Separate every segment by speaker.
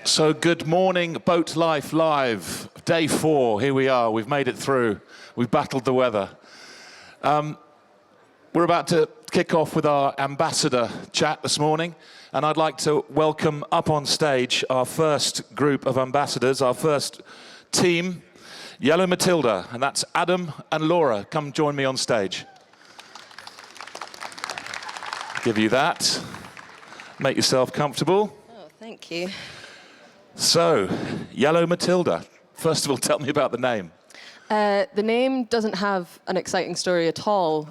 Speaker 1: So good morning, BoatLife Live, day 4, here we are, we've made it through, we've battled the weather. We're about to kick off with our ambassador chat this morning, and I'd like to welcome up on stage our first group of ambassadors, our first team, Yellow Matilda, and that's Adam and Laura. Come join me on stage. Give you that. Make yourself comfortable.
Speaker 2: Oh, thank you.
Speaker 1: So, Yellow Matilda. First of all, tell me about the name.
Speaker 2: The name doesn't have an exciting story at all.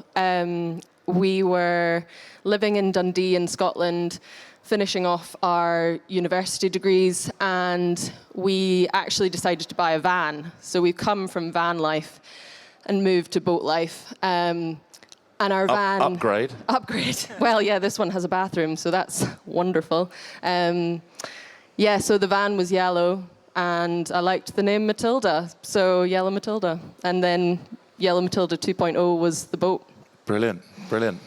Speaker 2: We were living in Dundee in Scotland, finishing off our university degrees, and we actually decided to buy a van. So we've come from van life and moved to boat life. And our van...
Speaker 1: Upgrade.
Speaker 2: Upgrade. Well, yeah, this one has a bathroom, so that's wonderful. Yeah, so the van was yellow, and I liked the name Matilda, so Yellow Matilda. And then Yellow Matilda 2.0 was the boat.
Speaker 1: Brilliant, brilliant.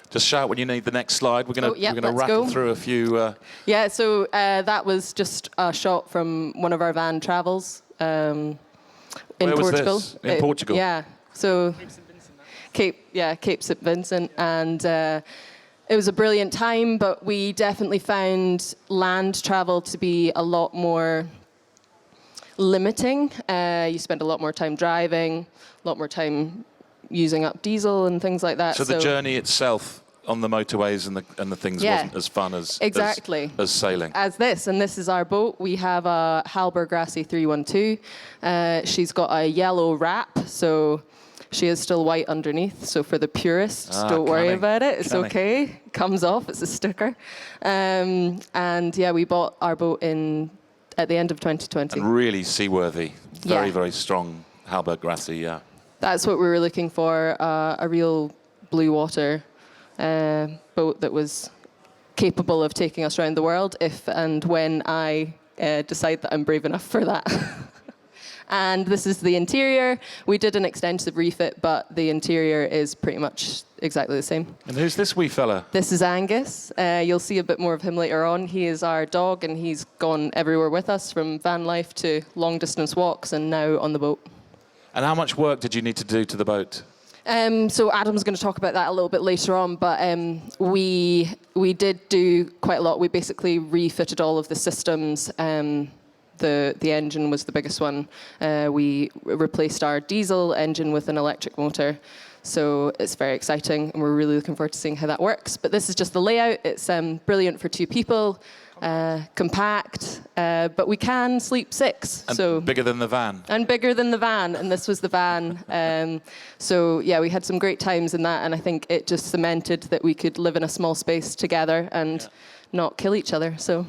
Speaker 1: Just shout when you need the next slide. We're going to rattle through a few...
Speaker 2: Yeah, so that was just a shot from one of our van travels in
Speaker 1: Where
Speaker 2: Portugal.
Speaker 1: was this? In Portugal?
Speaker 2: Yeah, so... Cape St. Vincent, and it was a brilliant time, but we definitely found land travel to be a lot more limiting. You spend a lot more time driving, a lot more time using up diesel and things like that.
Speaker 1: So the journey itself on the motorways and the things wasn't as fun as sailing.
Speaker 2: As this, and this is our boat. We have a Halber Grassy 312. She's got a yellow wrap, so she is still white underneath. So for the purists, don't worry about it. It's okay. It comes off. It's a sticker. And yeah, we bought our boat at the end of 2020.
Speaker 1: And really seaworthy. Very, very strong Halber Grassy, yeah.
Speaker 2: That's what we were looking for, a real blue water boat that was capable of taking us around the world if and when I decide that I'm brave enough for that. And this is the interior. We did an extensive refit, but the interior is pretty much exactly the same.
Speaker 1: And who's this wee fella?
Speaker 2: This is Angus. You'll see a bit more of him later on. He is our dog, and he's gone everywhere with us, from van life to long-distance walks, and now on the boat.
Speaker 1: And how much work did you need to do to the boat?
Speaker 2: So Adam's going to talk about that a little bit later on, but we did do quite a lot. We basically refitted all of the systems. The engine was the biggest one. We replaced our diesel engine with an electric motor. So it's very exciting, and we're really looking forward to seeing how that works. But this is just the layout. It's brilliant for 2 people, compact, but we can sleep 6.
Speaker 1: And bigger than the van.
Speaker 2: And bigger than the van, and this was the van. So yeah, we had some great times in that, and I think it just cemented that we could live in a small space together and not kill each other. So.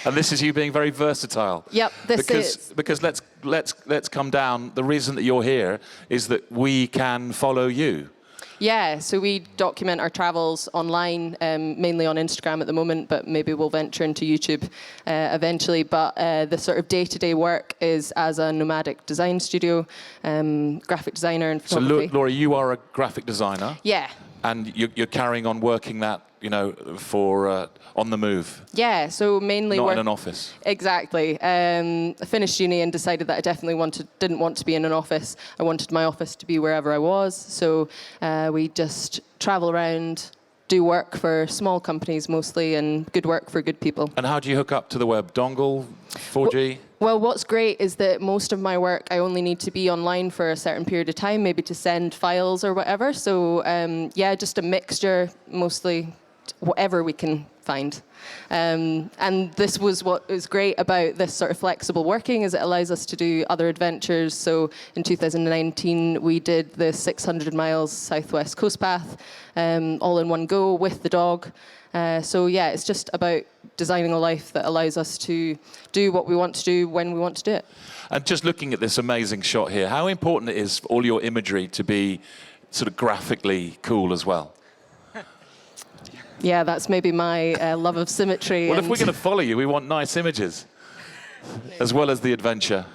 Speaker 1: And this is you being very versatile.
Speaker 2: Yep,
Speaker 1: because let's come down. The reason that you're here is that we can follow you.
Speaker 2: Yeah, so we document our travels online, mainly on Instagram at the moment, but maybe we'll venture into YouTube eventually. But the sort of day-to-day work is as a nomadic design studio, graphic designer and photography.
Speaker 1: So Laura, you are a graphic designer.
Speaker 2: Yeah.
Speaker 1: And you're carrying on working that, for on the move.
Speaker 2: Yeah, so mainly
Speaker 1: not in an office.
Speaker 2: Exactly. I finished uni and decided that I definitely didn't want to be in an office. I wanted my office to be wherever I was. So we just travel around, do work for small companies mostly, and good work for good people.
Speaker 1: And how do you hook up to the web? Dongle, 4G?
Speaker 2: Well, what's great is that most of my work, I only need to be online for a certain period of time, maybe to send files or whatever. So yeah, just a mixture, mostly whatever we can find. And this was what is great about this sort of flexible working, is it allows us to do other adventures. So in 2019, we did the 600 miles Southwest Coast Path, all in one go with the dog. So yeah, it's just about designing a life that allows us to do what we want to do when we want to do it.
Speaker 1: And just looking at this amazing shot here, how important it is for all your imagery to be sort of graphically cool as well?
Speaker 2: Yeah, that's maybe my love of symmetry.
Speaker 1: Well, if we're going to follow you, we want nice images, as well as the adventure.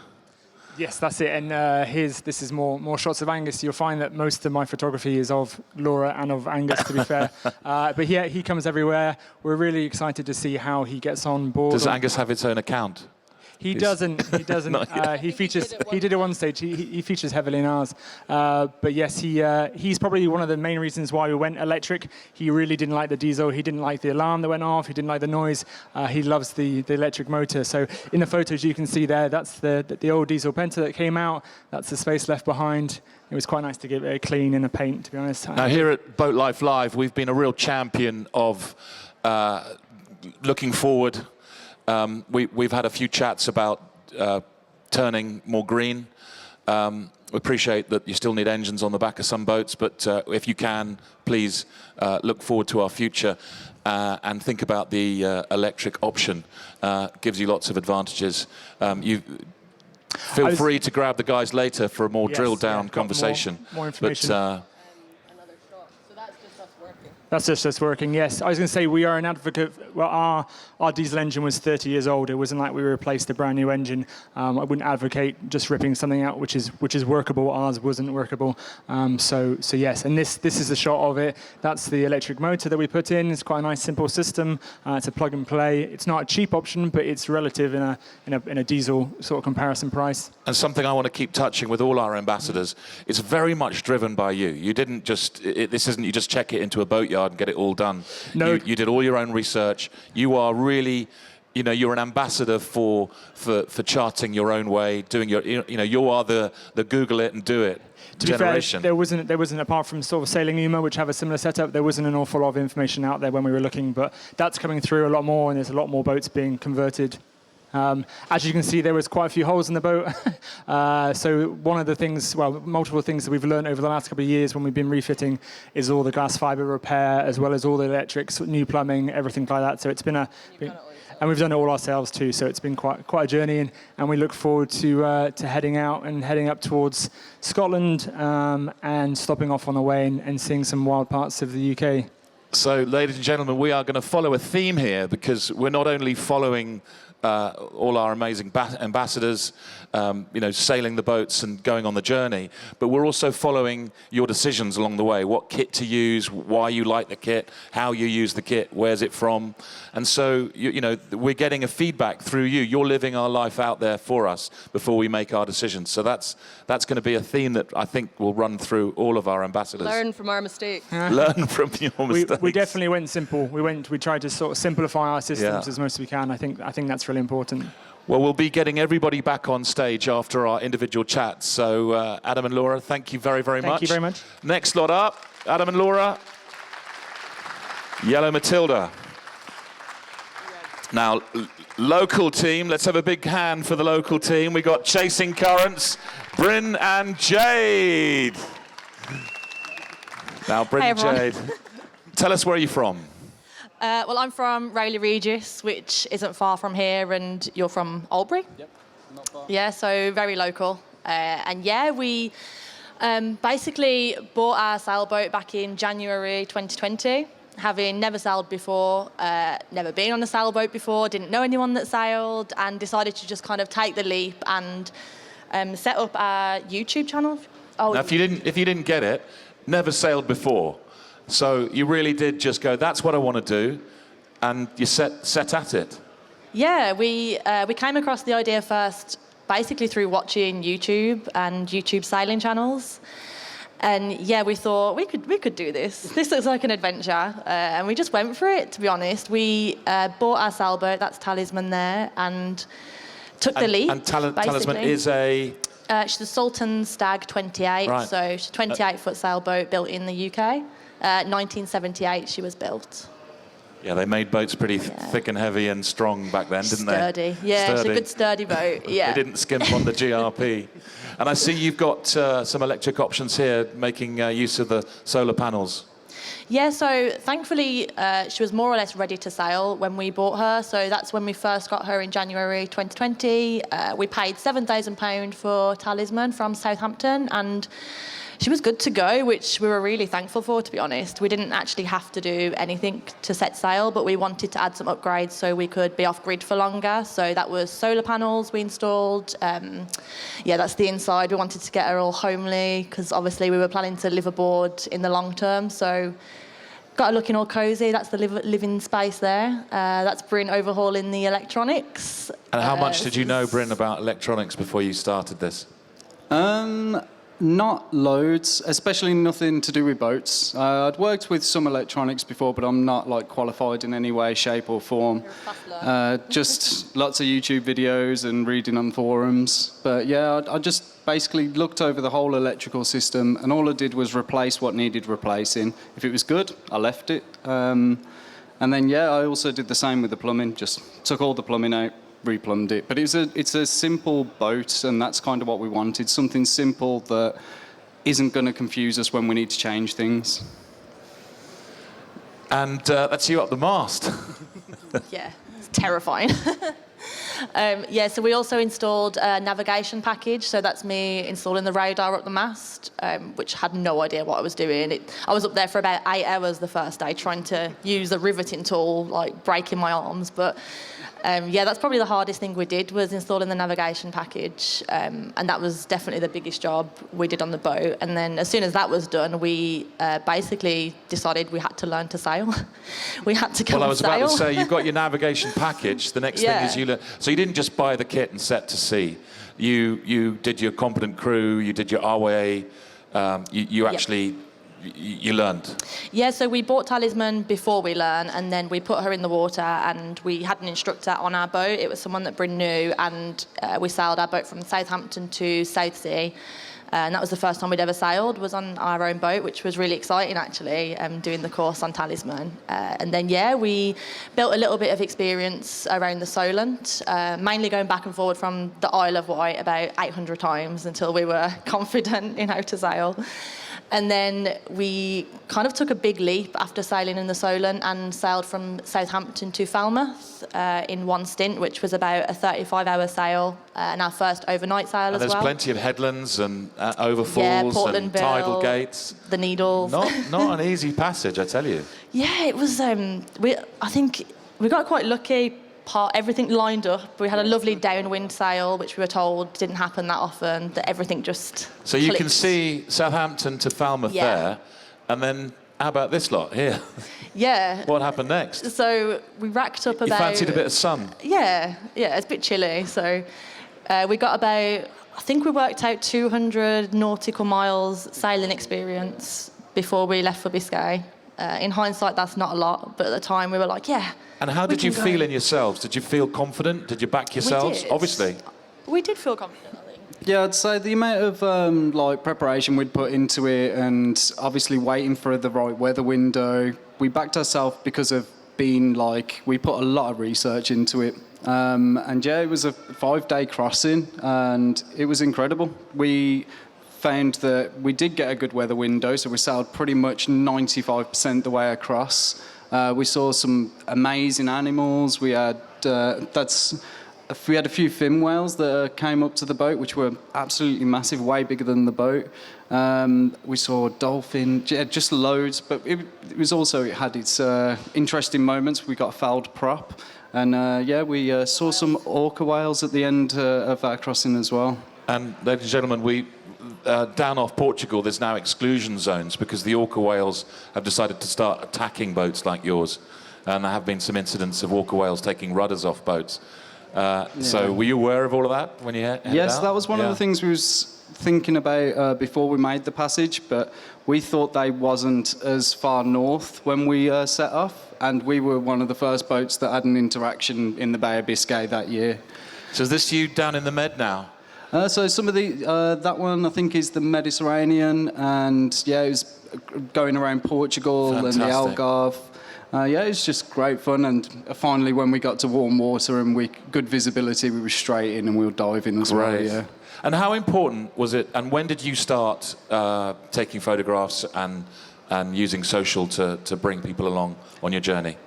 Speaker 3: Yes, that's it. And this is more shots of Angus. You'll find that most of my photography is of Laura and of Angus, to be fair. But yeah, he comes everywhere. We're really excited to see how he gets on board.
Speaker 1: Does Angus have its own account?
Speaker 3: He doesn't. He features. He did it one stage. He features heavily in ours. But yes, he's probably one of the main reasons why we went electric. He really didn't like the diesel. He didn't like the alarm that went off. He didn't like the noise. He loves the electric motor. So in the photos you can see there, that's the old diesel Penta that came out. That's the space left behind. It was quite nice to get it clean in a paint, to be honest.
Speaker 1: Now here at BoatLife Live, we've been a real champion of looking forward. We've had a few chats about turning more green. We appreciate that you still need engines on the back of some boats, but if you can, please look forward to our future and think about the electric option. Gives you lots of advantages. Feel free to grab the guys later for a more drilled down conversation.
Speaker 3: More information.
Speaker 2: Another shot. So that's just us working.
Speaker 3: That's just us working, yes. I was going to say we are an advocate. Well, our diesel engine was 30 years old. It wasn't like we replaced a brand new engine. I wouldn't advocate just ripping something out which is workable. Ours wasn't workable. So yes, and this is the shot of it. That's the electric motor that we put in. It's quite a nice, simple system. It's a plug and play. It's not a cheap option, but it's relative in a diesel sort of comparison price.
Speaker 1: And something I want to keep touching with all our ambassadors is very much driven by you. You didn't just, this isn't you just check it into a boatyard and get it all done.
Speaker 3: No.
Speaker 1: You did all your own research. You are really, you're an ambassador for charting your own way, doing you are the Google it and do it generation.
Speaker 3: To be fair, there wasn't apart from sort of Sailing Uma, which have a similar setup, there wasn't an awful lot of information out there when we were looking, but that's coming through a lot more, and there's a lot more boats being converted. As you can see, there was quite a few holes in the boat. So one of the things, multiple things that we've learned over the last couple of years when we've been refitting is all the glass fiber repair, as well as all the electrics, new plumbing, everything like that. So it's been and we've done it all ourselves too. So it's been quite a journey, and we look forward to heading out and heading up towards Scotland and stopping off on the way and seeing some wild parts of the UK.
Speaker 1: So, ladies and gentlemen, we are going to follow a theme here because we're not only following all our amazing ambassadors, sailing the boats and going on the journey, but we're also following your decisions along the way, what kit to use, why you like the kit, how you use the kit, where's it from. And so, we're getting a feedback through you. You're living our life out there for us before we make our decisions. So that's going to be a theme that I think will run through all of our ambassadors.
Speaker 2: Learn from our mistakes.
Speaker 1: Learn from your mistakes.
Speaker 3: We definitely went simple. We tried to sort of simplify our systems as much as we can. I think that's really important.
Speaker 1: Well, we'll be getting everybody back on stage after our individual chats. So, Adam and Laura, thank you very, very much.
Speaker 3: Thank you very much.
Speaker 1: Next lot up, Adam and Laura. Yellow Matilda. Now, local team, let's have a big hand for the local team. We got Chasing Currents, Brynn and Jade. Now, Brynn and Jade, tell us where you're from.
Speaker 4: Well, I'm from Rowley Regis, which isn't far from here, and you're from Albury?
Speaker 3: Yep, not far.
Speaker 4: Yeah, so very local. We basically bought our sailboat back in January 2020, having never sailed before, never been on a sailboat before, didn't know anyone that sailed, and decided to just kind of take the leap and set up our YouTube channel.
Speaker 1: Now, if you didn't get it, never sailed before. So you really did just go, that's what I want to do, and you set at it.
Speaker 4: Yeah, we came across the idea first basically through watching YouTube and YouTube sailing channels. And yeah, we thought we could do this. This looks like an adventure, and we just went for it, to be honest. We bought our sailboat, that's Talisman there, and took the leap.
Speaker 1: And Talisman is a...
Speaker 4: She's the Sultan Stag 28,
Speaker 1: right.
Speaker 4: So she's a 28-foot sailboat built in the UK. 1978 she was built.
Speaker 1: Yeah, they made boats pretty thick and heavy and strong back then, didn't they?
Speaker 4: Sturdy. Yeah, it's a good sturdy boat. Yeah.
Speaker 1: They didn't skimp on the GRP. And I see you've got some electric options here, making use of the solar panels.
Speaker 4: Yeah, so thankfully she was more or less ready to sail when we bought her. So that's when we first got her in January 2020. We paid £7,000 for Talisman from Southampton, and she was good to go, which we were really thankful for, to be honest. We didn't actually have to do anything to set sail, but we wanted to add some upgrades so we could be off grid for longer. So that was solar panels we installed. That's the inside. We wanted to get her all homely because obviously we were planning to live aboard in the long term. So got her looking all cosy. That's the living space there. That's Brynn overhauling the electronics.
Speaker 1: And how much did you know, Brynn, about electronics before you started this?
Speaker 5: Not loads, especially nothing to do with boats. I'd worked with some electronics before, but I'm not like qualified in any way, shape or form. Just lots of YouTube videos and reading on forums. But yeah, I just basically looked over the whole electrical system, and all I did was replace what needed replacing. If it was good, I left it. And then yeah, I also did the same with the plumbing. Just took all the plumbing out, replumbed it. But it's a simple boat, and that's kind of what we wanted. Something simple that isn't going to confuse us when we need to change things.
Speaker 1: And that's you up the mast.
Speaker 4: Yeah, it's terrifying. So we also installed a navigation package. So that's me installing the radar up the mast, which had no idea what I was doing. I was up there for about 8 hours the first day trying to use a riveting tool, like breaking my arms. But that's probably the hardest thing we did was installing the navigation package. And that was definitely the biggest job we did on the boat. And then as soon as that was done, we basically decided we had to learn to sail. We had to go
Speaker 1: Well, I
Speaker 4: and
Speaker 1: was
Speaker 4: sail.
Speaker 1: about to say, you've got your navigation package. The next thing is you learn. So you didn't just buy the kit and set to sea. You did your competent crew, you did your RWA, you actually... You learned?
Speaker 4: Yeah, so we bought Talisman before we learned, and then we put her in the water, and we had an instructor on our boat. It was someone that Brynn knew, and we sailed our boat from Southampton to Southsea. And that was the first time we'd ever sailed, was on our own boat, which was really exciting, actually, doing the course on Talisman. And then, we built a little bit of experience around the Solent, mainly going back and forward from the Isle of Wight about 800 times until we were confident in how to sail. And then we kind of took a big leap after sailing in the Solent and sailed from Southampton to Falmouth in one stint, which was about a 35-hour sail and our first overnight sail as well.
Speaker 1: There's plenty of headlands and overfalls and tidal gates.
Speaker 4: The Needles.
Speaker 1: Not an easy passage, I tell you.
Speaker 4: Yeah, it was. I think we got quite lucky. Everything lined up. We had a lovely downwind sail, which we were told didn't happen that often, that everything just
Speaker 1: So you
Speaker 4: clicked.
Speaker 1: can see Southampton to Falmouth there, and then how about this lot here?
Speaker 4: Yeah.
Speaker 1: What happened next?
Speaker 4: So we racked up about...
Speaker 1: You fancied a bit of sun?
Speaker 4: Yeah, it's a bit chilly. So we got about, I think we worked out 200 nautical miles sailing experience before we left for Biscay. In hindsight, that's not a lot, but at the time we were like, yeah.
Speaker 1: And how did you feel in yourselves? Did you feel confident? Did you back yourselves?
Speaker 4: We did.
Speaker 1: Obviously.
Speaker 4: We did feel confident, I think.
Speaker 5: Yeah, I'd say the amount of preparation we'd put into it, and obviously waiting for the right weather window, we backed ourselves because of being we put a lot of research into it. It was a 5-day crossing, and it was incredible. We found that we did get a good weather window, so we sailed pretty much 95% the way across. We saw some amazing animals. We had a few fin whales that came up to the boat, which were absolutely massive, way bigger than the boat. We saw dolphin, just loads. But it had its interesting moments. We got a fouled prop, and we saw some orca whales at the end of our crossing as well. And
Speaker 1: ladies and gentlemen, we. Down off Portugal, there's now exclusion zones because the orca whales have decided to start attacking boats like yours. And there have been some incidents of orca whales taking rudders off boats. So were you aware of all of that when you headed
Speaker 5: Yes,
Speaker 1: out?
Speaker 5: that was one of the things we was thinking about before we made the passage, but we thought they wasn't as far north when we set off, and we were one of the first boats that had an interaction in the Bay of Biscay that year.
Speaker 1: So is this you down in the Med now?
Speaker 5: So some of that one I think is the Mediterranean, and it was going around Portugal. Fantastic. And the Algarve. It was just great fun, and finally when we got to warm water and good visibility, we were straight in and we were diving as well. Yeah.
Speaker 1: And how important was it, and when did you start taking photographs and using social to bring people along on your journey?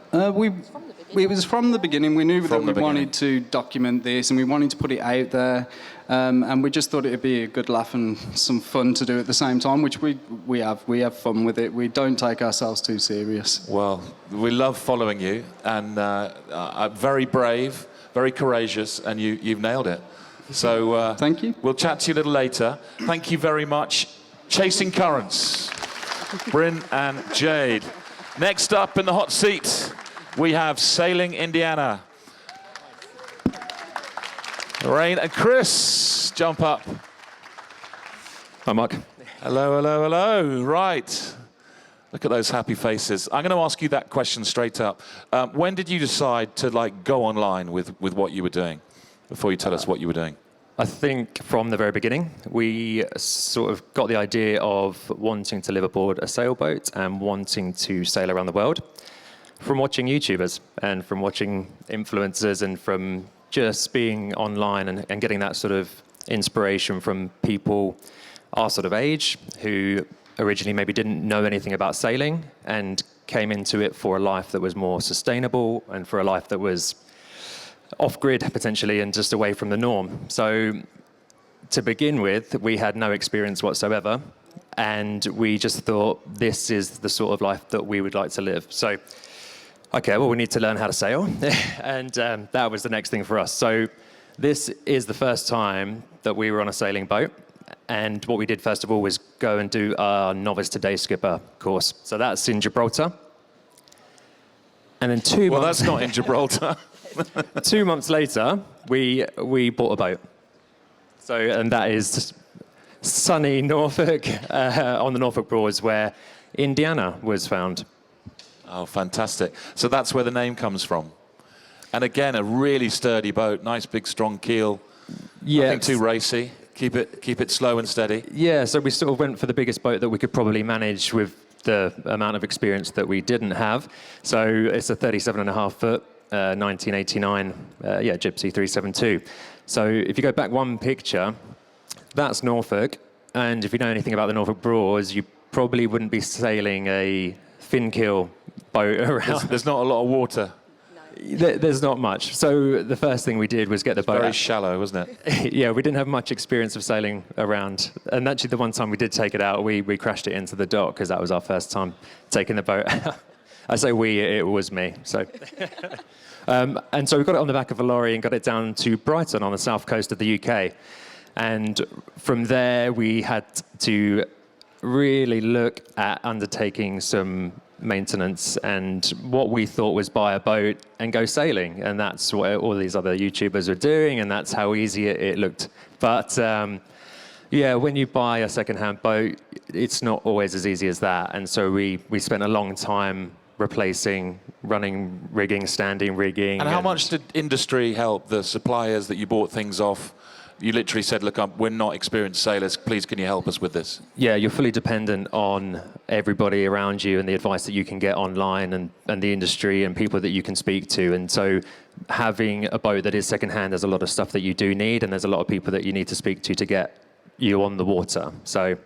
Speaker 5: It was from the beginning. We knew that
Speaker 1: From
Speaker 5: we
Speaker 1: the
Speaker 5: wanted to document this and we wanted to put it out there. And we just thought it would be a good laugh and some fun to do at the same time, which we have. We have fun with it. We don't take ourselves too serious.
Speaker 1: Well, we love following you, and very brave, very courageous, and you've nailed it. So
Speaker 5: Thank you.
Speaker 1: We'll chat to you a little later. Thank you very much. Chasing Currents, Brynn and Jade. Next up in the hot seat, we have Sailing Indiana. Lorraine and Chris, jump up.
Speaker 6: Hi, Mark.
Speaker 1: Hello, hello, hello. Right. Look at those happy faces. I'm going to ask you that question straight up. When did you decide to go online with what you were doing? Before you tell us what you were doing.
Speaker 6: I think from the very beginning, we sort of got the idea of wanting to live aboard a sailboat and wanting to sail around the world from watching YouTubers and from watching influencers and from just being online and getting that sort of inspiration from people our sort of age who originally maybe didn't know anything about sailing and came into it for a life that was more sustainable and for a life that was off-grid potentially and just away from the norm. So to begin with, we had no experience whatsoever, and we just thought this is the sort of life that we would like to live. So, okay, well, we need to learn how to sail, and that was the next thing for us. So this is the first time that we were on a sailing boat, and what we did first of all was go and do our novice to day skipper course. So that's in Gibraltar. And then 2 months...
Speaker 1: Well, that's not in Gibraltar.
Speaker 6: 2 months later, we bought a boat. So, and that is sunny Norfolk, on the Norfolk Broads, where Indiana was found.
Speaker 1: Oh, fantastic. So that's where the name comes from. And again, a really sturdy boat, nice big strong keel.
Speaker 6: Yeah.
Speaker 1: Nothing too racy. Keep it slow and steady.
Speaker 6: Yeah, so we sort of went for the biggest boat that we could probably manage with the amount of experience that we didn't have. So it's a 37.5 foot, 1989, Gypsy 372. So if you go back one picture, that's Norfolk. And if you know anything about the Norfolk Broads, you probably wouldn't be sailing a fin keel boat around.
Speaker 1: There's not a lot of water.
Speaker 6: There's not much. So the first thing we did was get the boat
Speaker 1: Very
Speaker 6: out.
Speaker 1: shallow, wasn't it?
Speaker 6: Yeah, we didn't have much experience of sailing around. And actually the one time we did take it out, we crashed it into the dock because that was our first time taking the boat out. I say we, it was me. So, and so we got it on the back of a lorry and got it down to Brighton on the south coast of the UK. And from there, we had to really look at undertaking some maintenance and what we thought was buy a boat and go sailing. And that's what all these other YouTubers were doing, and that's how easy it looked. But yeah, when you buy a second-hand boat, it's not always as easy as that. And so we spent a long time replacing running rigging, standing rigging.
Speaker 1: And how much did industry help, the suppliers that you bought things off? You literally said, look, we're not experienced sailors. Please, can you help us with this?
Speaker 6: Yeah, you're fully dependent on everybody around you and the advice that you can get online and the industry and people that you can speak to. And so having a boat that is secondhand, there's a lot of stuff that you do need, and there's a lot of people that you need to speak to get you on the water. So,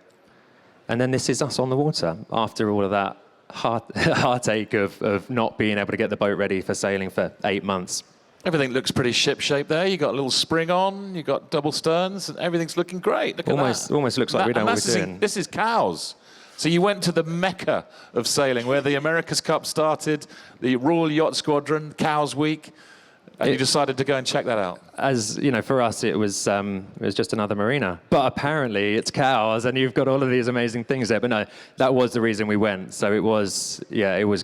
Speaker 6: and then this is us on the water after all of that heartache of not being able to get the boat ready for sailing for 8 months.
Speaker 1: Everything looks pretty ship-shape there. You got a little spring on, you got double sterns, and everything's looking great. Look at that.
Speaker 6: Almost looks like we know what we're doing.
Speaker 1: This is cows. So you went to the mecca of sailing, where the America's Cup started, the Royal Yacht Squadron, Cows Week, and you decided to go and check that out.
Speaker 6: As you know, for us, it was just another marina. But apparently, it's cows, and you've got all of these amazing things there. But no, that was the reason we went. So it was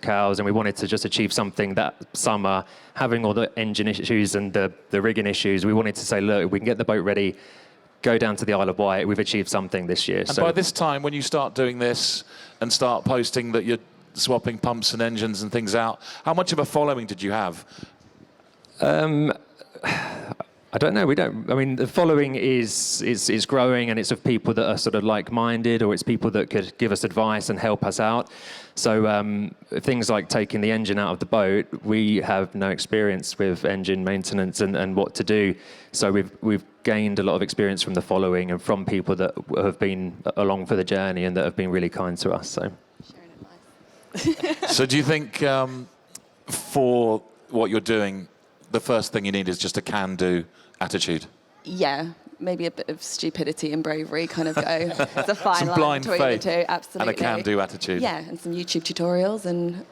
Speaker 6: cows, and we wanted to just achieve something that summer. Having all the engine issues and the rigging issues, we wanted to say, look, we can get the boat ready, go down to the Isle of Wight. We've achieved something this year.
Speaker 1: And by this time, when you start doing this and start posting that you're swapping pumps and engines and things out, how much of a following did you have?
Speaker 6: I don't know. I mean, the following is growing, and it's of people that are sort of like-minded, or it's people that could give us advice and help us out. So things like taking the engine out of the boat, we have no experience with engine maintenance and what to do. So we've gained a lot of experience from the following and from people that have been along for the journey and that have been really kind to us. So,
Speaker 2: Sharing advice.
Speaker 1: So do you think for what you're doing, the first thing you need is just a can-do attitude.
Speaker 7: Yeah, maybe a bit of stupidity and bravery kind of go. It's a fine
Speaker 1: Some
Speaker 7: line
Speaker 1: blind
Speaker 7: between
Speaker 1: faith
Speaker 7: the two, absolutely.
Speaker 1: and a can-do attitude.
Speaker 7: Yeah, and some YouTube tutorials and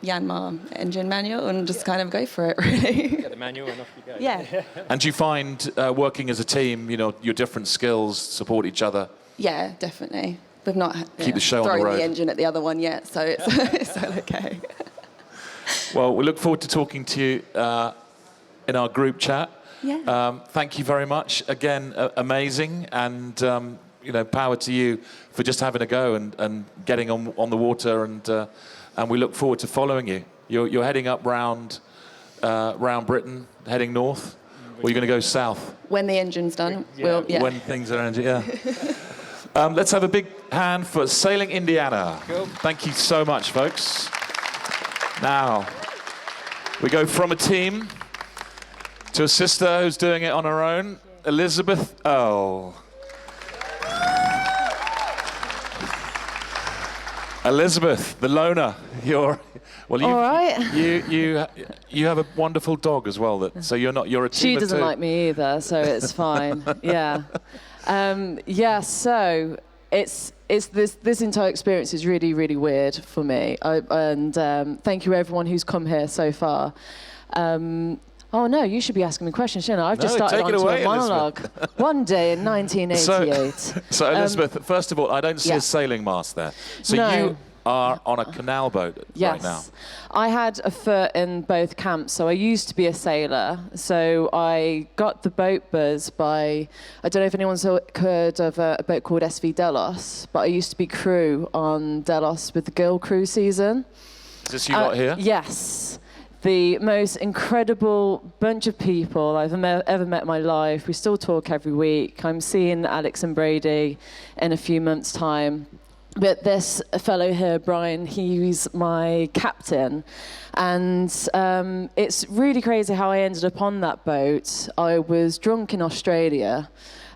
Speaker 7: Yanmar engine manual and just kind of go for it, really.
Speaker 6: Get the manual and off you go.
Speaker 7: Yeah.
Speaker 1: And do you find working as a team, your different skills support each other?
Speaker 7: Yeah, definitely. We've not
Speaker 1: Keep the show on the
Speaker 7: thrown
Speaker 1: road.
Speaker 7: the engine at the other one yet, so it's, it's all okay.
Speaker 1: Well, we look forward to talking to you in our group chat.
Speaker 7: Yeah.
Speaker 1: Thank you very much. Again, amazing. And, power to you for just having a go and getting on the water. And we look forward to following you. You're heading up round Britain, heading north. Or are you going to go south?
Speaker 7: When the engine's done,
Speaker 1: When things are ended, yeah. Let's have a big hand for Sailing Indiana.
Speaker 6: Cool.
Speaker 1: Thank you so much, folks. Now, we go from a team to a sister who's doing it on her own, Elizabeth Earle. Elizabeth, the loner. All
Speaker 8: right.
Speaker 1: You have a wonderful dog as well. So you're a team
Speaker 8: She
Speaker 1: of
Speaker 8: doesn't
Speaker 1: two.
Speaker 8: like me either, so it's fine. Yeah. So it's this entire experience is really, really weird for me. Thank you everyone who's come here so far. Oh no, you should be asking me questions, shouldn't I? I've just started
Speaker 1: take it
Speaker 8: onto
Speaker 1: away,
Speaker 8: a monologue. One day in 1988.
Speaker 1: So Elizabeth, first of all, I don't see
Speaker 8: yeah.
Speaker 1: a sailing mast there. So
Speaker 8: No.
Speaker 1: you are on a canal boat
Speaker 8: Yes.
Speaker 1: right now.
Speaker 8: I had a foot in both camps, so I used to be a sailor. So I got the boat buzz by, I don't know if anyone's heard of a boat called SV Delos, but I used to be crew on Delos with the girl crew season.
Speaker 1: Is this you got here?
Speaker 8: Yes. The most incredible bunch of people I've ever met in my life. We still talk every week. I'm seeing Alex and Brady in a few months' time. But this fellow here, Brian, he's my captain. And it's really crazy how I ended up on that boat. I was drunk in Australia,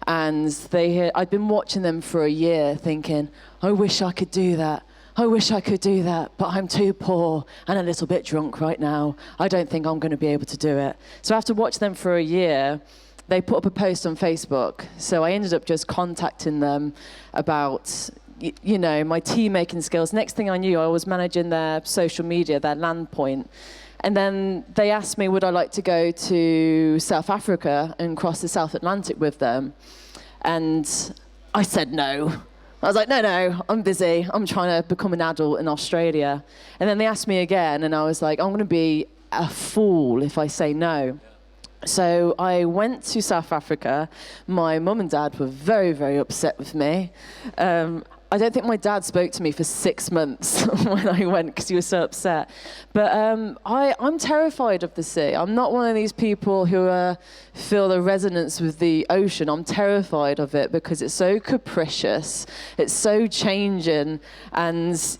Speaker 8: and I'd been watching them for a year thinking, I wish I could do that. I wish I could do that, but I'm too poor and a little bit drunk right now. I don't think I'm going to be able to do it. So after watching them for a year, they put up a post on Facebook. So I ended up just contacting them about, my tea-making skills. Next thing I knew, I was managing their social media, their land point. And then they asked me, would I like to go to South Africa and cross the South Atlantic with them? And I said no. I was like, no, I'm busy. I'm trying to become an adult in Australia. And then they asked me again, and I was like, I'm going to be a fool if I say no. So I went to South Africa. My mum and dad were very, very upset with me. I don't think my dad spoke to me for 6 months when I went because he was so upset. But I'm terrified of the sea. I'm not one of these people who feel the resonance with the ocean. I'm terrified of it because it's so capricious. It's so changing. And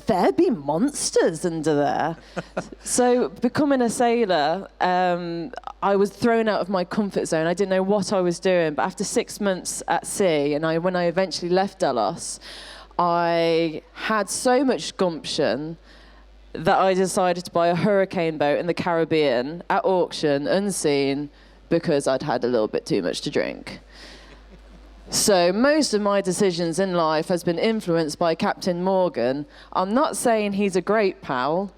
Speaker 8: there'd be monsters under there. So becoming a sailor, I was thrown out of my comfort zone. I didn't know what I was doing. But after 6 months at sea, and when I eventually left Delos, I had so much gumption that I decided to buy a hurricane boat in the Caribbean at auction, unseen, because I'd had a little bit too much to drink. So most of my decisions in life has been influenced by Captain Morgan. I'm not saying he's a great pal,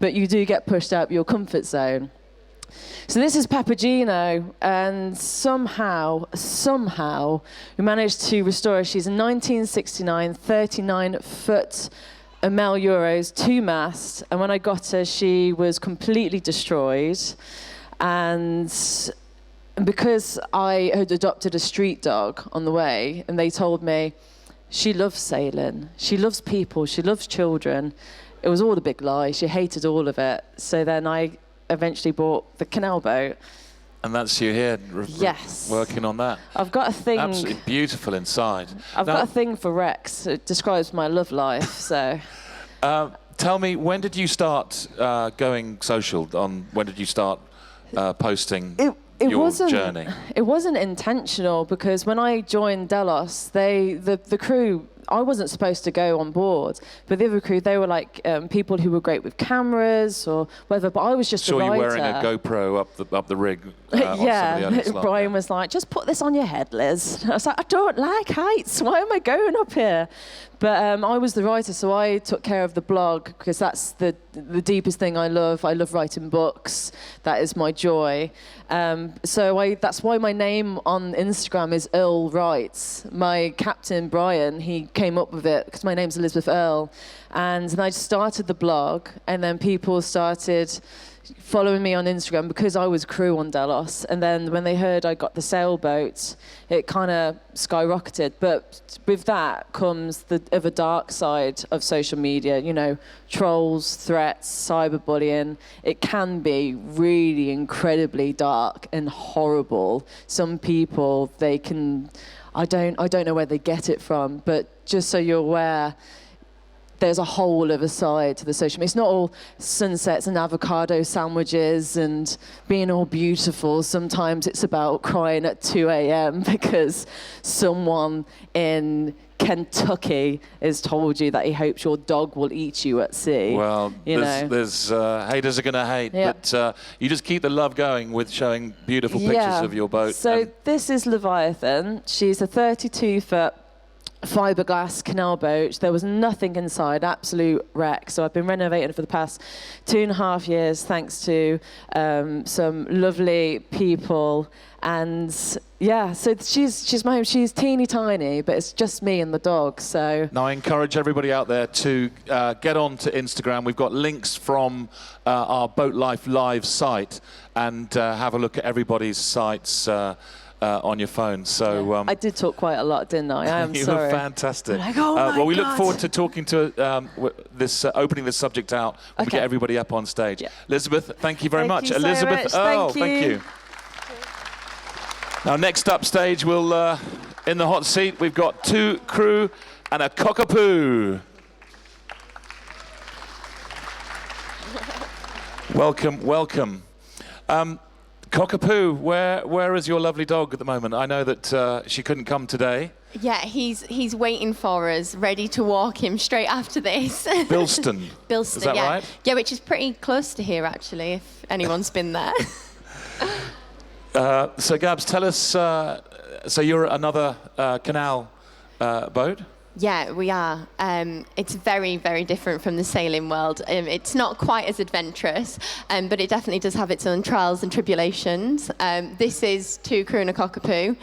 Speaker 8: but you do get pushed out of your comfort zone. So this is Papageno, and somehow, we managed to restore her. She's a 1969 39-foot Amel Euros, 2-mast, and when I got her, she was completely destroyed. And because I had adopted a street dog on the way, and they told me, she loves sailing, she loves people, she loves children. It was all a big lie. She hated all of it. So then I eventually bought the canal boat.
Speaker 1: And that's you here,
Speaker 8: yes,
Speaker 1: working on that.
Speaker 8: I've got a thing.
Speaker 1: Absolutely beautiful inside.
Speaker 8: I've got a thing for Rex. It describes my love life. So,
Speaker 1: tell me, when did you start going social? When did you start posting your journey?
Speaker 8: It wasn't intentional because when I joined Delos, the crew I wasn't supposed to go on board, but the other crew, they were like people who were great with cameras or whatever, but I was just a
Speaker 1: Sure,
Speaker 8: writer.
Speaker 1: you're wearing a GoPro up the rig. On
Speaker 8: Yeah,
Speaker 1: some of the early slot,
Speaker 8: Brian was like, just put this on your head, Liz. I was like, I don't like heights. Why am I going up here? But I was the writer, so I took care of the blog because that's the deepest thing I love. I love writing books. That is my joy. That's why my name on Instagram is Earle Writes. My captain, Brian, he came up with it because my name's Elizabeth Earle. And then I started the blog, and then people started following me on Instagram because I was crew on Delos. And then when they heard I got the sailboat, it kind of skyrocketed. But with that comes the other dark side of social media, you know, trolls, threats, cyberbullying. It can be really incredibly dark and horrible. Some people, they can, I don't know where they get it from, but just so you're aware, there's a whole other side to the social media. It's not all sunsets and avocado sandwiches and being all beautiful. Sometimes it's about crying at 2 a.m. because someone in Kentucky has told you that he hopes your dog will eat you at sea.
Speaker 1: Well, there's haters are going to hate,
Speaker 8: Yeah.
Speaker 1: but you just keep the love going with showing beautiful pictures of your boat.
Speaker 8: So this is Leviathan. She's a 32-foot fiberglass canal boat. There was nothing inside, absolute wreck. So I've been renovating for the past 2.5 years, thanks to some lovely people. And yeah, so she's my home. She's teeny tiny, but it's just me and the dog. So
Speaker 1: now I encourage everybody out there to get on to Instagram. We've got links from our BoatLife Live site, and have a look at everybody's sites on your phone. So
Speaker 8: I did talk quite a lot, didn't I? I am
Speaker 1: you
Speaker 8: sorry.
Speaker 1: were fantastic.
Speaker 8: Like, oh my
Speaker 1: well, we look
Speaker 8: God.
Speaker 1: forward to talking to this, opening this subject out when we
Speaker 8: Okay.
Speaker 1: get everybody up on stage.
Speaker 8: Yeah.
Speaker 1: Elizabeth, thank you very
Speaker 8: Thank
Speaker 1: much.
Speaker 8: you so
Speaker 1: Elizabeth
Speaker 8: much.
Speaker 1: Earle,
Speaker 8: Thank you.
Speaker 1: Now, next up stage, we'll in the hot seat, we've got 2 crew and a Cockapoo. Welcome, welcome. Cockapoo, where is your lovely dog at the moment? I know that she couldn't come today.
Speaker 9: Yeah, he's waiting for us, ready to walk him straight after this.
Speaker 1: Bilston.
Speaker 9: Bilston,
Speaker 1: Is that
Speaker 9: yeah.
Speaker 1: right?
Speaker 9: Yeah, which is pretty close to here, actually, if anyone's been there.
Speaker 1: So Gabs, tell us, so you're another canal boat?
Speaker 9: Yeah, we are. It's very, very different from the sailing world. It's not quite as adventurous, but it definitely does have its own trials and tribulations. This is 2 crew and a Cockapoo.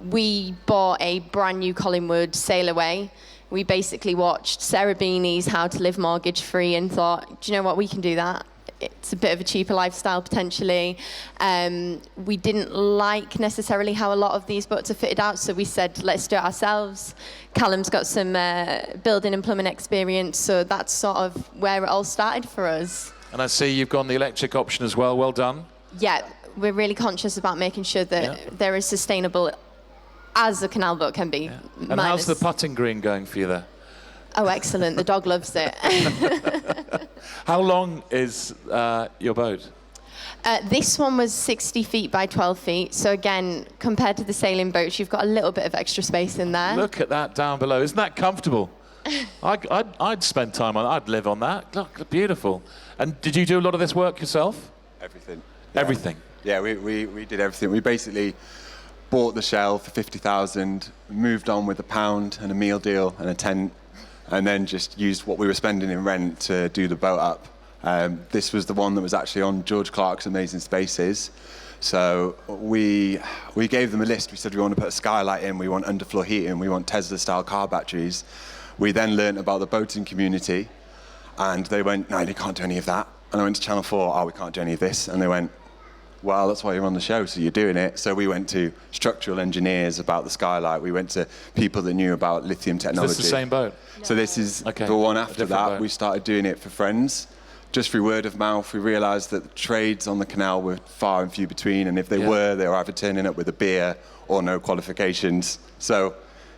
Speaker 9: We bought a brand new Collingwood sail away. We basically watched Sarah Beanie's How to Live Mortgage Free and thought, do you know what, we can do that. It's a bit of a cheaper lifestyle potentially. We didn't like necessarily how a lot of these boats are fitted out, so we said, let's do it ourselves. Callum's got some building and plumbing experience, so that's sort of where it all started for us.
Speaker 1: And I see you've gone the electric option as well. Well done.
Speaker 9: Yeah, we're really conscious about making sure that they're as sustainable as a canal boat can be.
Speaker 1: Yeah. And how's the putting green going for you there?
Speaker 9: Oh, excellent. The dog loves it.
Speaker 1: How long is your boat?
Speaker 9: This one was 60 feet by 12 feet. So again, compared to the sailing boats, you've got a little bit of extra space in there.
Speaker 1: Look at that down below. Isn't that comfortable? I'd spend time on that. I'd live on that. Look, beautiful. And did you do a lot of this work yourself?
Speaker 10: Everything.
Speaker 1: Everything?
Speaker 10: Yeah, we did everything. We basically bought the shell for 50,000, moved on with a pound and a meal deal and a tent, and then just used what we were spending in rent to do the boat up. This was the one that was actually on George Clark's Amazing Spaces. So we gave them a list. We said we want to put a skylight in, we want underfloor heating, we want Tesla-style car batteries. We then learned about the boating community, and they went, no, they can't do any of that. And I went to Channel 4, oh, we can't do any of this. And they went, well, that's why you're on the show, so you're doing it. So we went to structural engineers about the skylight. We went to people that knew about lithium technology.
Speaker 1: Is this the same boat?
Speaker 10: So this is the one after that.
Speaker 1: boat.
Speaker 10: We started doing it for friends. Just through word of mouth, we realised that the trades on the canal were far and few between, and if they were either turning up with a beer or no qualifications. So,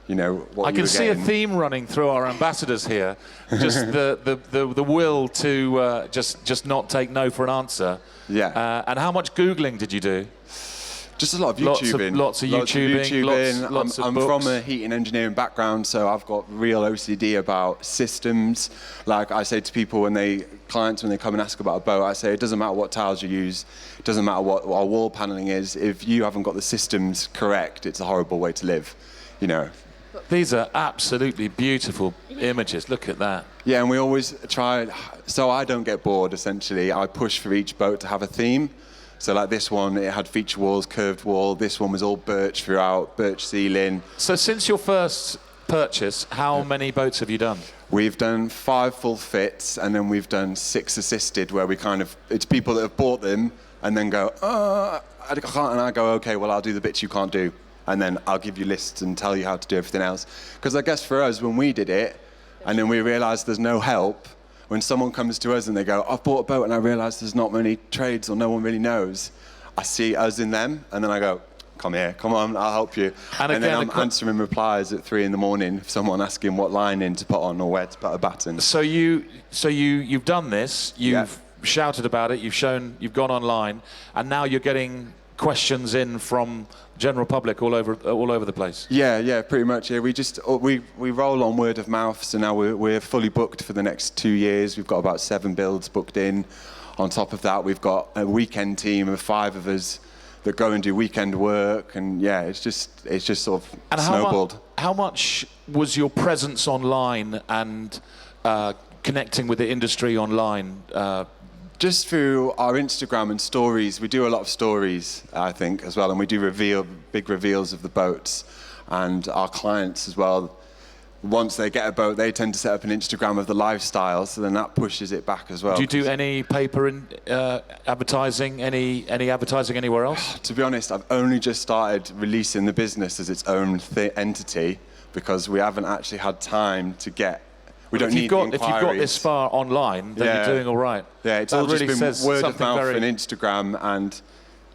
Speaker 10: you know, what
Speaker 1: I can see a theme running through our ambassadors here. Just the will to just not take no for an answer.
Speaker 10: Yeah.
Speaker 1: And how much Googling did you do?
Speaker 10: Just a lot of YouTubing.
Speaker 1: Lots of YouTubing. Lots of
Speaker 10: I'm
Speaker 1: books.
Speaker 10: from a heating engineering background, so I've got real OCD about systems. Like I say to people clients when they come and ask about a boat, I say it doesn't matter what tiles you use, it doesn't matter what our wall paneling is. If you haven't got the systems correct, it's a horrible way to live. You know.
Speaker 1: These are absolutely beautiful images. Look at that.
Speaker 10: Yeah, and we always try, so I don't get bored. Essentially, I push for each boat to have a theme. So like this one, it had feature walls, curved wall. This one was all birch throughout, birch ceiling.
Speaker 1: So since your first purchase, how many boats have you done?
Speaker 10: We've done 5 full fits, and then we've done 6 assisted, where it's people that have bought them and then go, I can't, and I go, okay, well, I'll do the bits you can't do. And then I'll give you lists and tell you how to do everything else. Because I guess for us, when we did it, and then we realised there's no help, when someone comes to us and they go, I've bought a boat and I realise there's not many trades or no one really knows, I see us in them, and then I go, come here, come on, I'll help you. And then I'm answering replies at 3 a.m, if someone asking what lining to put on or where to put a batten.
Speaker 1: So you've done this, you've shouted about it, you've gone online, and now you're getting questions in from general public all over the place.
Speaker 10: Yeah, pretty much. Yeah, we roll on word of mouth. So now we're fully booked for the next 2 years. We've got about 7 builds booked in. On top of that, we've got a weekend team of 5 of us that go and do weekend work. And yeah, it's just sort of snowballed.
Speaker 1: How much was your presence online and connecting with the industry online?
Speaker 10: Just through our Instagram and stories. We do a lot of stories, I think, as well, and we do big reveals of the boats. And our clients as well, once they get a boat, they tend to set up an Instagram of the lifestyle, so then that pushes it back as well.
Speaker 1: Do you do any paper and advertising, any advertising anywhere else?
Speaker 10: To be honest, I've only just started releasing the business as its own entity, because we haven't actually had time to get. If you've got this far online, then you're doing all right. Yeah, it's all just been word of mouth and Instagram, and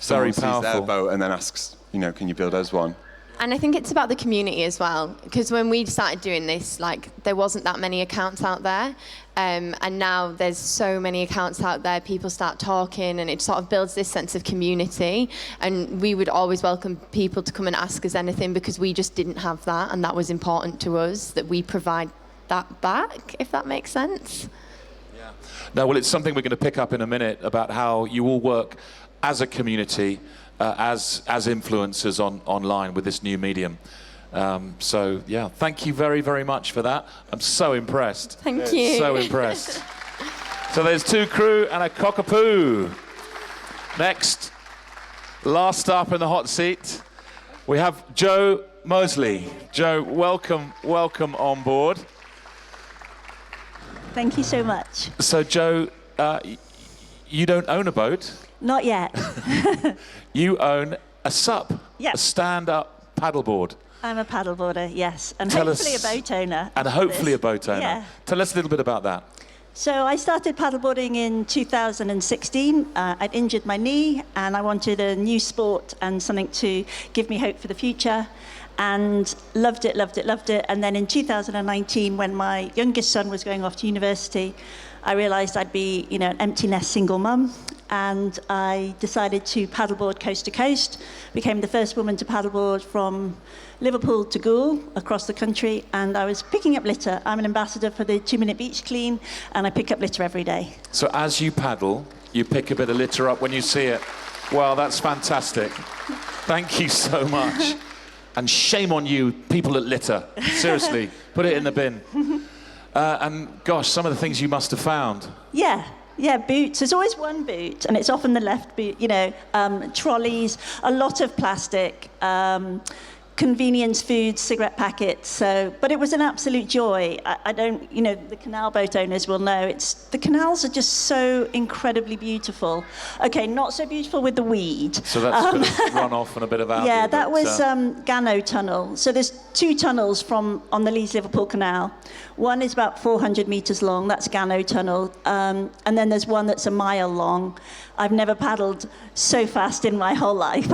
Speaker 10: someone sees their boat and then asks, can you build us one?
Speaker 9: And I think it's about the community as well, because when we started doing this, there wasn't that many accounts out there, and now there's so many accounts out there. People start talking, and it sort of builds this sense of community. And we would always welcome people to come and ask us anything, because we just didn't have that, and that was important to us, that we provide that back, if that makes sense.
Speaker 1: Yeah. No, well, it's something we're going to pick up in a minute about how you all work as a community, as influencers online with this new medium. So, yeah, thank you very, very much for that. I'm so impressed.
Speaker 9: Thank you.
Speaker 1: So impressed. So there's 2 crew and a Cockapoo. Next, last up in the hot seat, we have Jo Mosely. Jo, welcome on board.
Speaker 11: Thank you so much.
Speaker 1: So, Jo, you don't own a boat.
Speaker 11: Not yet.
Speaker 1: You own a SUP,
Speaker 11: Yep.
Speaker 1: a stand-up paddleboard.
Speaker 11: I'm a paddleboarder, yes, and
Speaker 1: Tell
Speaker 11: hopefully
Speaker 1: us-
Speaker 11: a boat owner.
Speaker 1: And hopefully a boat owner.
Speaker 11: Yeah.
Speaker 1: Tell us a little bit about that.
Speaker 11: So I started paddleboarding in 2016. I'd injured my knee, and I wanted a new sport and something to give me hope for the future. And loved it. And then in 2019, when my youngest son was going off to university, I realised I'd be, an empty nest single mum, and I decided to paddleboard coast to coast. Became the first woman to paddleboard from Liverpool to Goole across the country, and I was picking up litter. I'm an ambassador for the 2-Minute Beach Clean, and I pick up litter every day.
Speaker 1: So as you paddle, you pick a bit of litter up when you see it. Well, that's fantastic. Thank you so much. And shame on you, people that litter. Seriously, put it in the bin. And gosh, some of the things you must have found.
Speaker 11: Yeah, boots. There's always one boot, and it's often the left boot, trolleys, a lot of plastic, convenience foods, cigarette packets. But it was an absolute joy. I don't, the canal boat owners will know, the canals are just so incredibly beautiful. Okay, not so beautiful with the weed.
Speaker 1: So that's a bit of runoff and a bit of algae.
Speaker 11: Yeah, that was Gano Tunnel. So there's 2 tunnels on the Leeds-Liverpool Canal. One is about 400 metres long, that's Gano Tunnel. And then there's one that's a mile long. I've never paddled so fast in my whole life.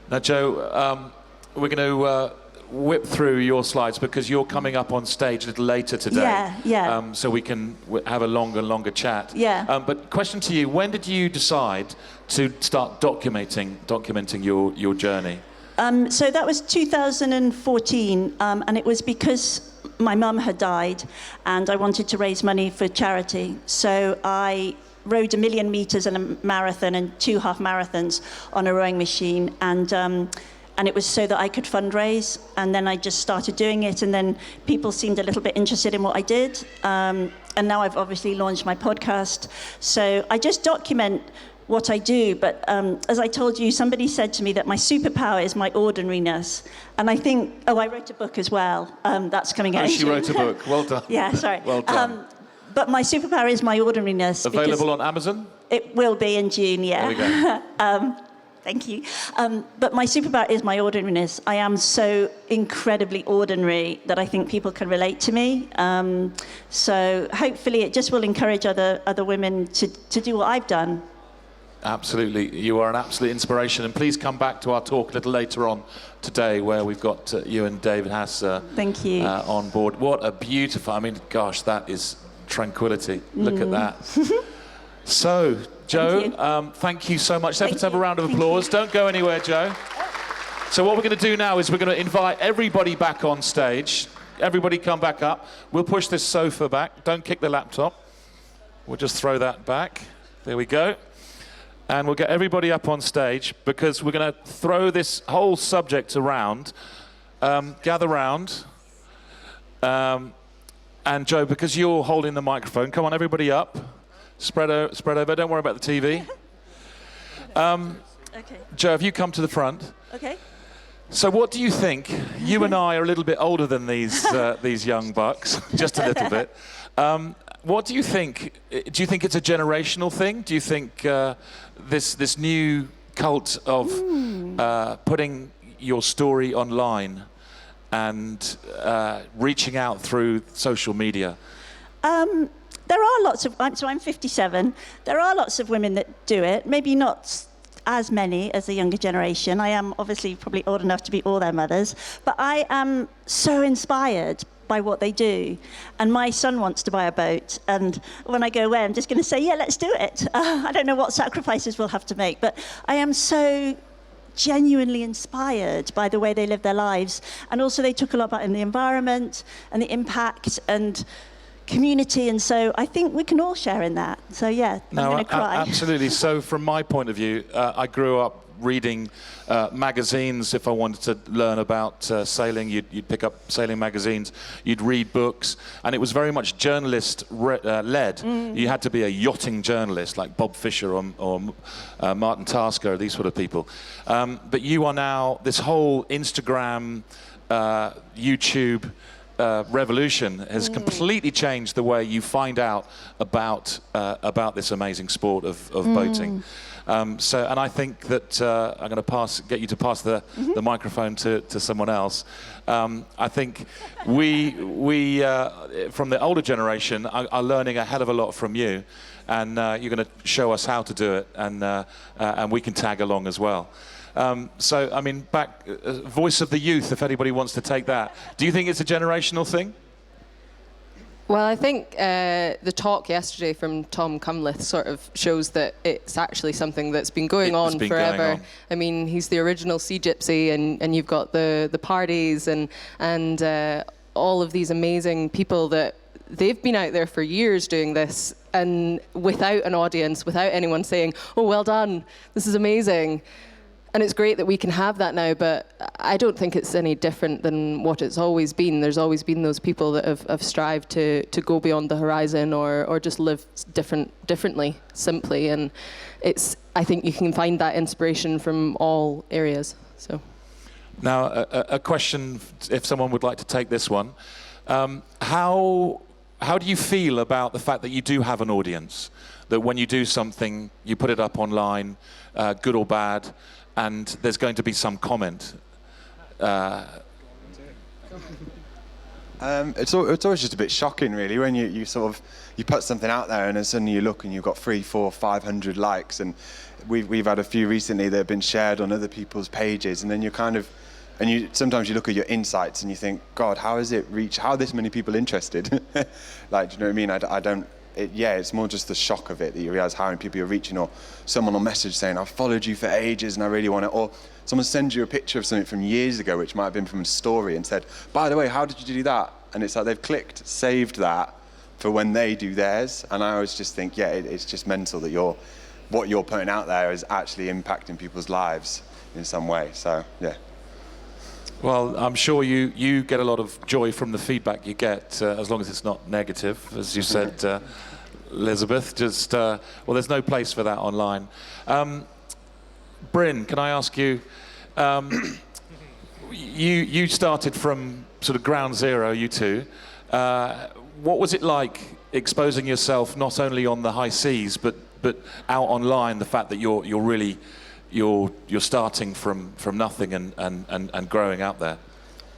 Speaker 1: Now, Jo, we're going to whip through your slides because you're coming up on stage a little later today.
Speaker 11: Yeah.
Speaker 1: So we can have a longer chat.
Speaker 11: Yeah.
Speaker 1: But question to you, when did you decide to start documenting your journey?
Speaker 11: So that was 2014, and it was because my mum had died and I wanted to raise money for charity. So I rowed 1 million meters in a marathon and 2 half marathons on a rowing machine, and it was so that I could fundraise. And then I just started doing it, and then people seemed a little bit interested in what I did. And now I've obviously launched my podcast. So I just document what I do, but as I told you, somebody said to me that my superpower is my ordinariness. And I think, I wrote a book as well. That's coming out.
Speaker 1: Oh, she wrote a book. Well done.
Speaker 11: Yeah, sorry.
Speaker 1: Well done.
Speaker 11: But my superpower is my ordinariness.
Speaker 1: Available on Amazon?
Speaker 11: It will be in June, yeah.
Speaker 1: There we go.
Speaker 11: Thank you. But my superpower is my ordinariness. I am so incredibly ordinary that I think people can relate to me. So hopefully it just will encourage other women to do what I've done.
Speaker 1: Absolutely. You are an absolute inspiration. And please come back to our talk a little later on today where we've got you and David Haas
Speaker 11: Thank you.
Speaker 1: On board. What a beautiful, gosh, that is tranquility. Look at that. So, Jo, thank you so much. Let's have a round of applause. Don't go anywhere, Jo. So what we're going to do now is we're going to invite everybody back on stage. Everybody come back up. We'll push this sofa back. Don't kick the laptop. We'll just throw that back. There we go. And we'll get everybody up on stage because we're going to throw this whole subject around. Gather round. And Jo, because you're holding the microphone, come on, everybody up. Spread over. Don't worry about the TV.
Speaker 11: Okay.
Speaker 1: Jo, have you come to the front?
Speaker 11: Okay.
Speaker 1: So what do you think? You and I are a little bit older than these young bucks, just a little bit. What do you think? Do you think it's a generational thing? Do you think this new cult of putting your story online and reaching out through social media?
Speaker 11: There are lots of, so I'm 57, there are lots of women that do it, maybe not as many as the younger generation. I am obviously probably old enough to be all their mothers, but I am so inspired by what they do. And my son wants to buy a boat, and when I go away, I'm just going to say, yeah, let's do it. I don't know what sacrifices we'll have to make, but I am so genuinely inspired by the way they live their lives. And also they took a lot about in the environment and the impact and community, and so I think we can all share in that. So yeah, I'm going to cry.
Speaker 1: Absolutely. So from my point of view, I grew up reading magazines. If I wanted to learn about sailing, you'd pick up sailing magazines, you'd read books, and it was very much journalist-led. You had to be a yachting journalist like Bob Fisher or Martin Tasker, these sort of people. But you are now this whole Instagram, YouTube revolution has completely changed the way you find out about this amazing sport of boating. And I think that I'm going to get you to pass the microphone to someone else. I think we from the older generation are learning a hell of a lot from you, and you're going to show us how to do it, and we can tag along as well. So, I mean, voice of the youth, if anybody wants to take that. Do you think it's a generational thing?
Speaker 2: Well, I think the talk yesterday from Tom Cumleth sort of shows that it's actually something that's been going on forever. I mean, he's the original Sea Gypsy, and you've got the parties and all of these amazing people that they've been out there for years doing this, and without an audience, without anyone saying, "Oh, well done, this is amazing." And it's great that we can have that now, but I don't think it's any different than what it's always been. There's always been those people that have strived to go beyond the horizon or just live differently, simply. And I think you can find that inspiration from all areas. So,
Speaker 1: now a question, if someone would like to take this one, how do you feel about the fact that you do have an audience? That when you do something, you put it up online, good or bad, and there's going to be some comment.
Speaker 10: It's always just a bit shocking, really, when you put something out there and then suddenly you look and you've got 300, 400, 500 likes, and we've had a few recently that have been shared on other people's pages, and then you're kind of and sometimes you look at your insights and you think, God, how has it reached? How are this many people interested? Like, do you know what I mean? I don't. It's more just the shock of it that you realise how many people you're reaching, or someone will message saying, I've followed you for ages and I really want it, or someone sends you a picture of something from years ago which might have been from a story and said, by the way, how did you do that? And it's like they've saved that for when they do theirs. And I always just think, it's just mental that what you're putting out there is actually impacting people's lives in some way. So, yeah.
Speaker 1: Well, I'm sure you get a lot of joy from the feedback you get, as long as it's not negative, as you said, Elizabeth. Just there's no place for that online. Brynn, can I ask you? You started from sort of ground zero, you two. What was it like exposing yourself not only on the high seas but out online? The fact that you're starting from nothing and growing out there.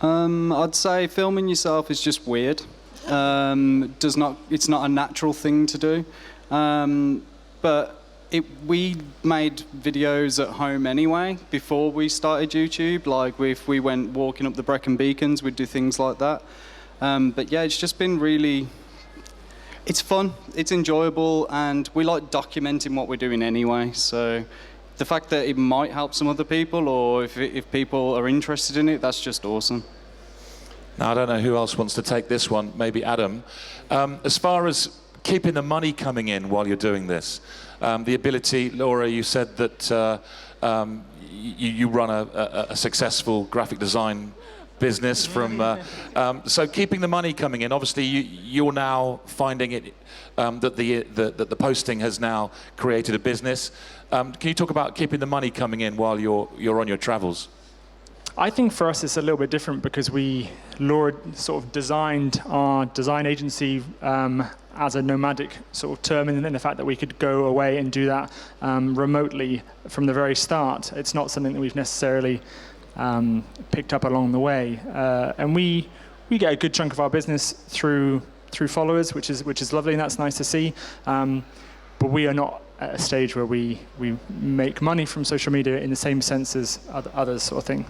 Speaker 5: I'd say filming yourself is just weird. It's not a natural thing to do. But we made videos at home anyway before we started YouTube. Like if we went walking up the Brecon Beacons, we'd do things like that. But yeah, it's just been really. It's fun, it's enjoyable, and we like documenting what we're doing anyway. So the fact that it might help some other people, or if people are interested in it, that's just awesome.
Speaker 1: Now, I don't know who else wants to take this one, maybe Adam. As far as keeping the money coming in while you're doing this, the ability, Laura, you said that you run a successful graphic design business from so keeping the money coming in. Obviously you're now finding it that the posting has now created a business. Can you talk about keeping the money coming in while you're on your travels?
Speaker 3: I think for us it's a little bit different because Laura sort of designed our design agency as a nomadic sort of term, in the fact that we could go away and do that remotely from the very start. It's not something that we've necessarily picked up along the way, and we get a good chunk of our business through followers, which is lovely, and that's nice to see. But we are not at a stage where we make money from social media in the same sense as others, sort of thing.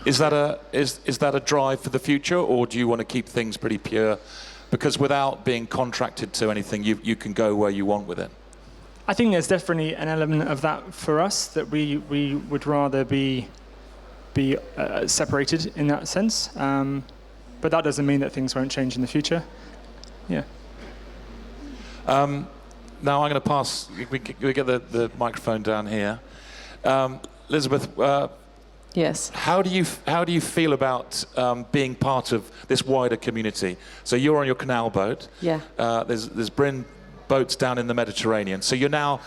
Speaker 1: Is that a drive for the future, or do you want to keep things pretty pure? Because without being contracted to anything, you can go where you want with it.
Speaker 3: I think there's definitely an element of that for us, that we would rather be separated in that sense. But that doesn't mean that things won't change in the future. Yeah.
Speaker 1: Now I'm going to pass. We get the microphone down here. Elizabeth.
Speaker 8: Yes.
Speaker 1: How do you feel about being part of this wider community? So you're on your canal boat.
Speaker 8: Yeah.
Speaker 1: There's Brynn boats down in the Mediterranean. So you're now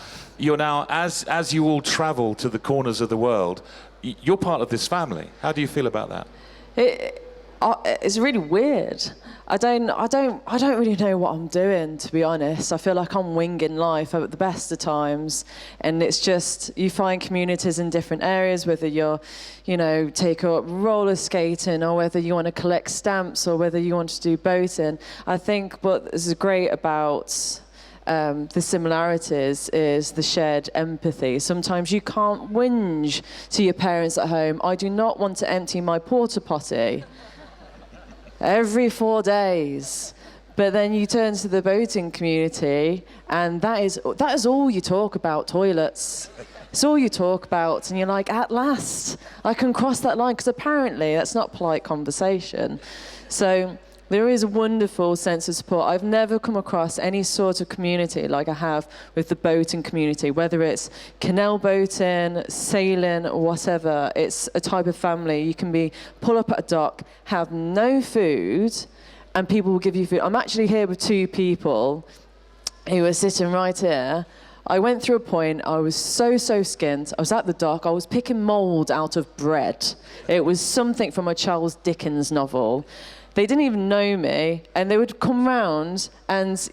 Speaker 1: as you all travel to the corners of the world, you're part of this family. How do you feel about that?
Speaker 8: It's really weird. I don't really know what I'm doing, to be honest. I feel like I'm winging life at the best of times, and it's just, you find communities in different areas, whether you're, take up roller skating, or whether you want to collect stamps, or whether you want to do boating. I think what is great about the similarities is the shared empathy. Sometimes you can't whinge to your parents at home, I do not want to empty my porta potty every 4 days. But then you turn to the boating community, and that is all you talk about, toilets. It's all you talk about, and you're like, at last, I can cross that line, because apparently that's not polite conversation. So there is a wonderful sense of support. I've never come across any sort of community like I have with the boating community, whether it's canal boating, sailing, or whatever. It's a type of family. You can pull up at a dock, have no food, and people will give you food. I'm actually here with two people who are sitting right here. I went through a point, I was so skint. I was at the dock, I was picking mould out of bread. It was something from a Charles Dickens novel. They didn't even know me, and they would come round and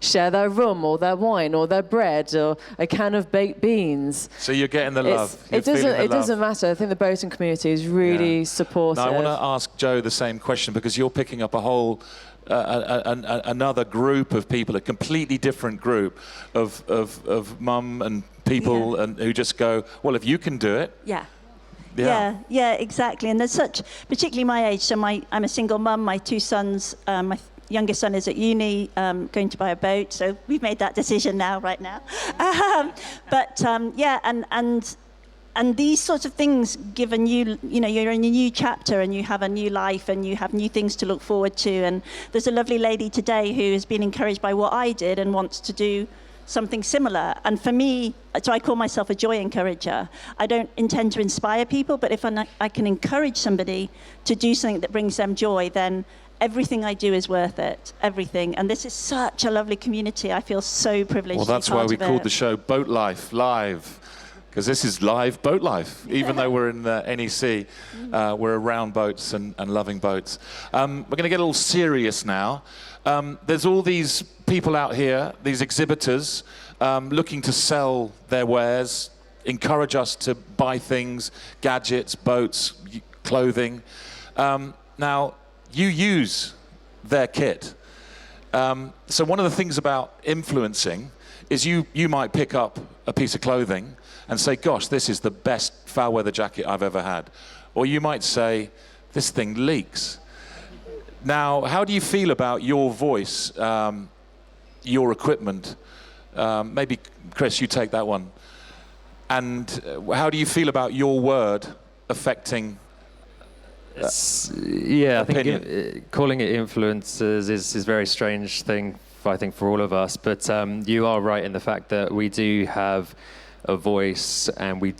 Speaker 8: share their rum or their wine or their bread or a can of baked beans.
Speaker 1: So you're getting the love.
Speaker 8: It doesn't matter. I think the boating community is really supportive.
Speaker 1: Now I want to ask Jo the same question, because you're picking up a whole another group of people, a completely different group of mum and people, and who just go, well, if you can do it.
Speaker 12: Yeah.
Speaker 11: Yeah, exactly. And there's such, particularly my age, so I'm a single mum, my 2 sons, my youngest son is at uni, going to buy a boat, so we've made that decision right now. And these sorts of things give a new, you're in a new chapter and you have a new life and you have new things to look forward to. And there's a lovely lady today who has been encouraged by what I did and wants to do something similar. And for me, so I call myself a joy encourager. I don't intend to inspire people, but if I can encourage somebody to do something that brings them joy, then everything I do is worth it, everything. And this is such a lovely community. I feel so privileged to be part of it.
Speaker 1: Well, that's why we called the show Boat Life Live, because this is live boat life. Even though we're in the NEC, we're around boats and loving boats. We're going to get a little serious now. There's all these people out here, these exhibitors, looking to sell their wares, encourage us to buy things, gadgets, boats, clothing. Now, you use their kit. So one of the things about influencing is you might pick up a piece of clothing and say, gosh, this is the best foul weather jacket I've ever had. Or you might say, this thing leaks. Now, how do you feel about your voice, your equipment? Maybe, Chris, you take that one. And how do you feel about your word affecting
Speaker 6: I think calling it influencers is a very strange thing, I think, for all of us. But you are right in the fact that we do have a voice, and we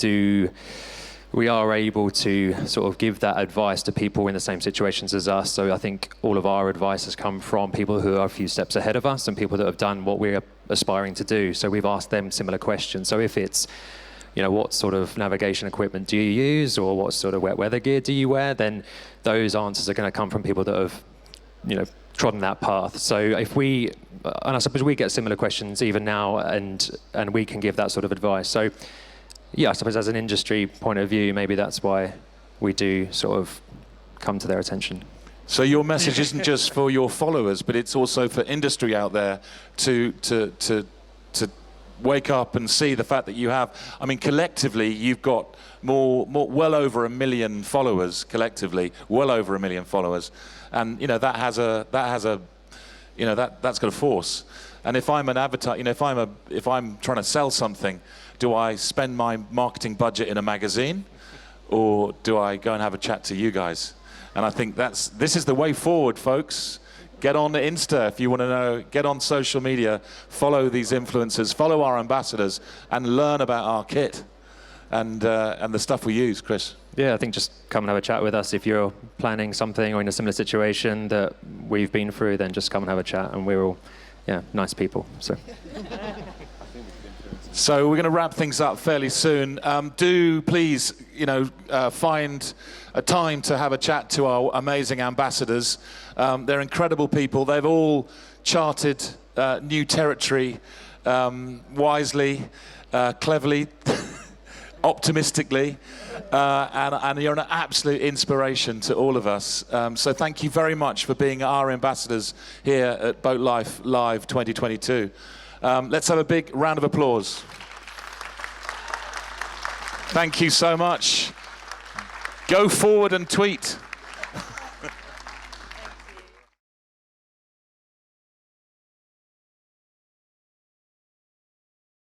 Speaker 6: are able to sort of give that advice to people in the same situations as us. So I think all of our advice has come from people who are a few steps ahead of us and people that have done what we're aspiring to do. So we've asked them similar questions. So if it's, what sort of navigation equipment do you use, or what sort of wet weather gear do you wear, then those answers are going to come from people that have, trodden that path. So and I suppose we get similar questions even now, and we can give that sort of advice. So yeah, I suppose as an industry point of view, maybe that's why we do sort of come to their attention.
Speaker 1: So your message isn't just for your followers, but it's also for industry out there to wake up and see the fact that you have, collectively, you've got well over 1 million followers collectively, well over 1 million followers. And, that's got a force. And if I'm an advertiser, if I'm trying to sell something, do I spend my marketing budget in a magazine, or do I go and have a chat to you guys? And I think this is the way forward, folks. Get on Insta if you want to know. Get on social media. Follow these influencers. Follow our ambassadors and learn about our kit and the stuff we use, Chris.
Speaker 6: Yeah, I think just come and have a chat with us. If you're planning something or in a similar situation that we've been through, then just come and have a chat. And we're all, nice people.
Speaker 1: So we're going to wrap things up fairly soon. Do please, find a time to have a chat to our amazing ambassadors. They're incredible people. They've all charted new territory wisely, cleverly, optimistically, and you're an absolute inspiration to all of us. So thank you very much for being our ambassadors here at BoatLife Live 2022. Let's have a big round of applause. Thank you so much. Go forward and tweet.